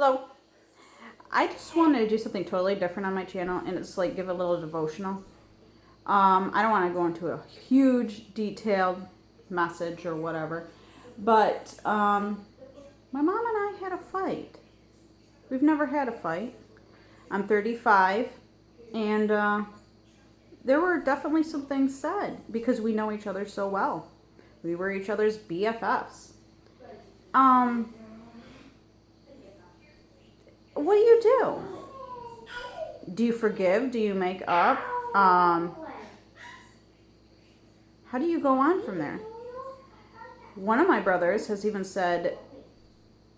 Hello. I just wanted to do something totally different on my channel, and it's like give a little devotional. I don't want to go into a huge detailed message or whatever, but my mom and I had a fight. We've never had a fight. I'm 35, and there were definitely some things said because we know each other so well. We were each other's BFFs. What do you do? Do you forgive? Do you make up? How do you go on from there? One of my brothers has even said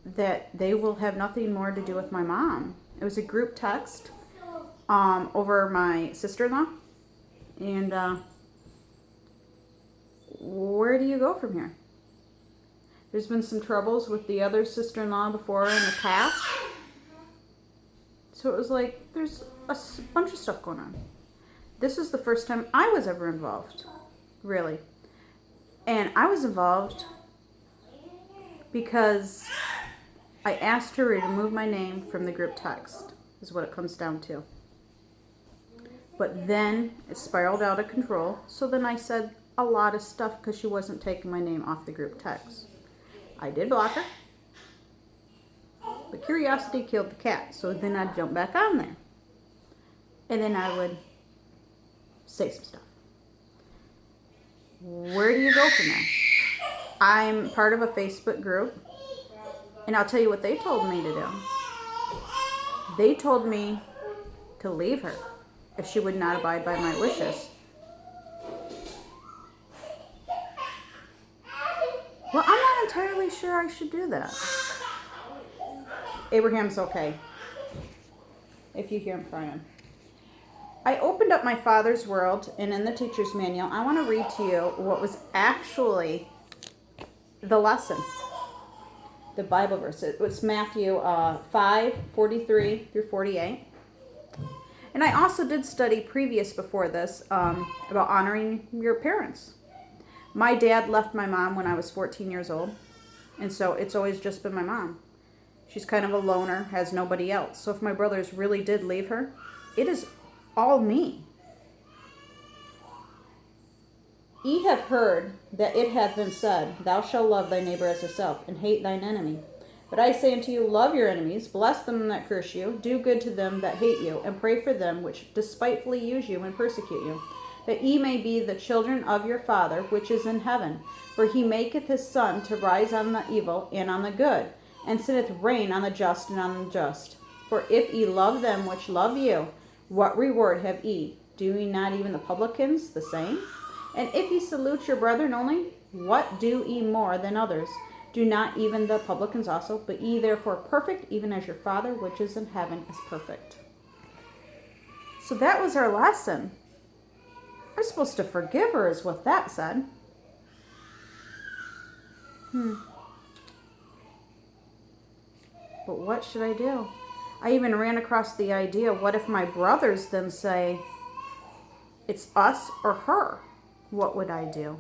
that they will have nothing more to do with my mom. It was a group text over my sister-in-law. And where do you go from here? There's been some troubles with the other sister-in-law before in the past. So it was like, there's a bunch of stuff going on. This is the first time I was ever involved, really. And I was involved because I asked her to remove my name from the group text, is what it comes down to. But then it spiraled out of control, so then I said a lot of stuff because she wasn't taking my name off the group text. I did block her. But curiosity killed the cat, so then I'd jump back on there. And then I would say some stuff. Where do you go from there? I'm part of a Facebook group, and I'll tell you what they told me to do. They told me to leave her if she would not abide by my wishes. Well, I'm not entirely sure I should do that. Abraham's okay, if you hear him crying. I opened up my father's world, and in the teacher's manual, I want to read to you what was actually the lesson, the Bible verse. It was Matthew 5:43 through 48. And I also did study previous before this about honoring your parents. My dad left my mom when I was 14 years old, and so it's always just been my mom. She's kind of a loner, has nobody else. So if my brothers really did leave her, it is all me. Ye have heard that it hath been said, Thou shalt love thy neighbor as thyself, and hate thine enemy. But I say unto you, love your enemies, bless them that curse you, do good to them that hate you, and pray for them which despitefully use you and persecute you, that ye may be the children of your Father which is in heaven. For he maketh his sun to rise on the evil and on the good, and sendeth rain on the just and on the unjust. For if ye love them which love you, what reward have ye? Do ye not even the publicans the same? And if ye salute your brethren only, what do ye more than others? Do not even the publicans also? But ye therefore perfect, even as your Father which is in heaven is perfect. So that was our lesson. I'm supposed to forgive her, is what that said. But what should I do? I even ran across the idea, what if my brothers then say, it's us or her? What would I do?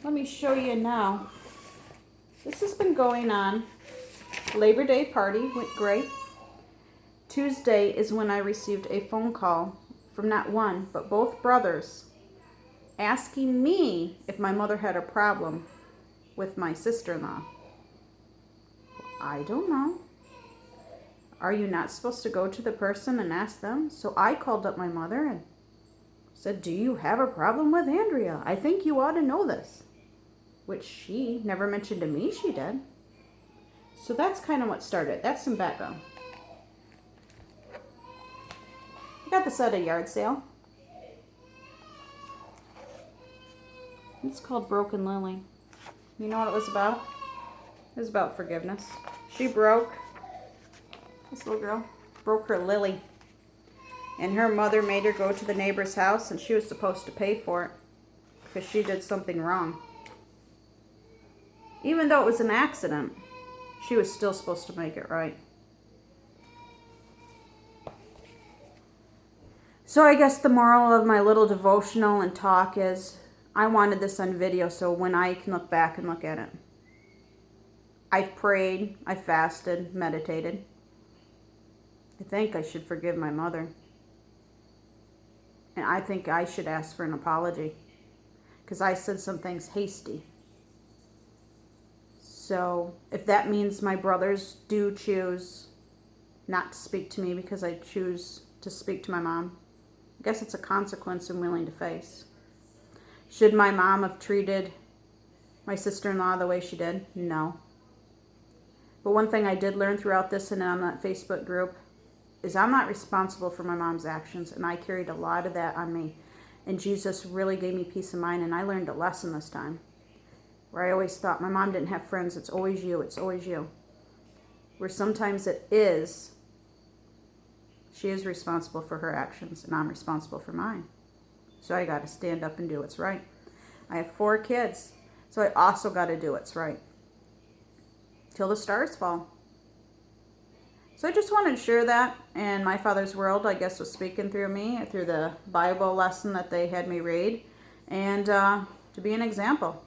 Let me show you now. This has been going on. Labor Day party went great. Tuesday is when I received a phone call from not one, but both brothers asking me if my mother had a problem with my sister-in-law. I don't know. Are you not supposed to go to the person and ask them? So I called up my mother and said, do you have a problem with Andrea? I think you ought to know this. Which she never mentioned to me she did. So that's kind of what started. That's some background. I got this at a yard sale. It's called Broken Lily. You know what it was about? It was about forgiveness. She broke, this little girl, broke her lily. And her mother made her go to the neighbor's house, and she was supposed to pay for it because she did something wrong. Even though it was an accident, she was still supposed to make it right. So I guess the moral of my little devotional and talk is I wanted this on video so when I can look back and look at it. I've prayed, I fasted, meditated. I think I should forgive my mother. And I think I should ask for an apology because I said some things hasty. So if that means my brothers do choose not to speak to me because I choose to speak to my mom, I guess it's a consequence I'm willing to face. Should my mom have treated my sister-in-law the way she did? No. But one thing I did learn throughout this and on that Facebook group is I'm not responsible for my mom's actions, and I carried a lot of that on me. And Jesus really gave me peace of mind, and I learned a lesson this time. Where I always thought my mom didn't have friends, it's always you, it's always you. Where sometimes it is, she is responsible for her actions, and I'm responsible for mine. So I got to stand up and do what's right. I have 4 kids, so I also got to do what's right. Till the stars fall. So I just wanted to share that, and my Father's World, I guess, was speaking through me, through the Bible lesson that they had me read, and to be an example.